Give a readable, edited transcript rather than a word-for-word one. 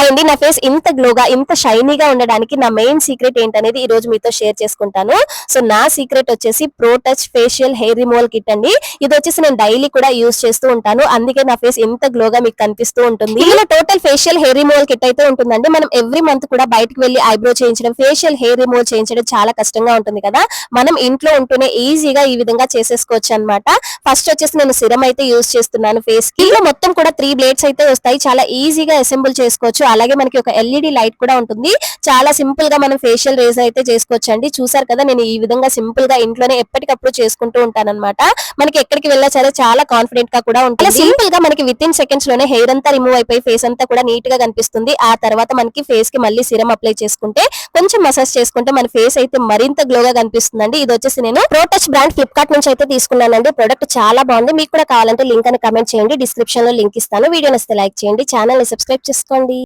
Hi అండి, నా face ఇంత గ్లోగా ఇంత షైనీగా ఉండడానికి నా మెయిన్ సీక్రెట్ ఏంటనేది ఈ రోజు మీతో షేర్ చేసుకుంటాను. సో నా సీక్రెట్ వచ్చేసి pro touch facial hair removal kit అండి. ఇది వచ్చేసి నేను డైలీ కూడా యూజ్ చేస్తూ ఉంటాను, అందుకే నా ఫేస్ ఇంత గ్లోగా మీకు కనిపిస్తూ ఉంటుంది. ఇందులో total facial hair removal kit అయితే ఉంటుందండి. మనం ఎవ్రీ మంత్ కూడా బయటకు వెళ్లి ఐబ్రో చేయించడం, ఫేషియల్ హెయిర్ రిమూవల్ చేయించడం చాలా కష్టంగా ఉంటుంది కదా. మనం ఇంట్లో ఉంటూనే ఈజీగా ఈ విధంగా చేసేసుకోవచ్చు అన్నమాట. ఫస్ట్ వచ్చేసి నేను సిరం అయితే యూజ్ చేస్తున్నాను ఫేస్ కి. ఇందులో మొత్తం కూడా 3 బ్లేడ్స్ అయితే వస్తాయి, చాలా ఈజీగా అసెంబుల్ చేసుకోవచ్చు. అలాగే మనకి ఒక ఎల్ఈడి లైట్ కూడా ఉంటుంది. చాలా సింపుల్ గా మనం ఫేషియల్ రేజ్ అయితే చేసుకోవచ్చు అండి. చూసారు కదా, నేను ఈ విధంగా సింపుల్ గా ఇంట్లోనే ఎప్పటికప్పుడు చేసుకుంటూ ఉంటానన్నమాట. మనకి ఎక్కడికి వెళ్ళా సరే చాలా కాన్ఫిడెంట్ గా కూడా ఉంటుంది. సింపుల్ గా మనకి విత్ ఇన్ సెకండ్స్ లోనే హెయిర్ అంతా రిమూవ్ అయిపోయి ఫేస్ అంతా కూడా నీట్ గా కనిపిస్తుంది. ఆ తర్వాత మనకి ఫేస్ కి మళ్ళీ సిరం అప్లై చేసుకుంటే, కొంచెం మసాజ్ చేసుకుంటే మన ఫేస్ అయితే మరింత గ్లోగా కనిపిస్తుందండి. ఇది వచ్చేసి నేను ప్రో టచ్ బ్రాండ్ ఫ్లిప్కార్ట్ నుంచి అయితే తీసుకున్నానండి. ప్రొడక్ట్ చాలా బాగుంది. మీకు కూడా కావాలంటే లింక్ అని కమెంట్ చేయండి, డిస్క్రిప్షన్ లో లింక్ ఇస్తాను. వీడియో నచ్చితే లైక్ చేయండి, ఛానల్ ని సబ్స్క్రైబ్ చేసుకోండి.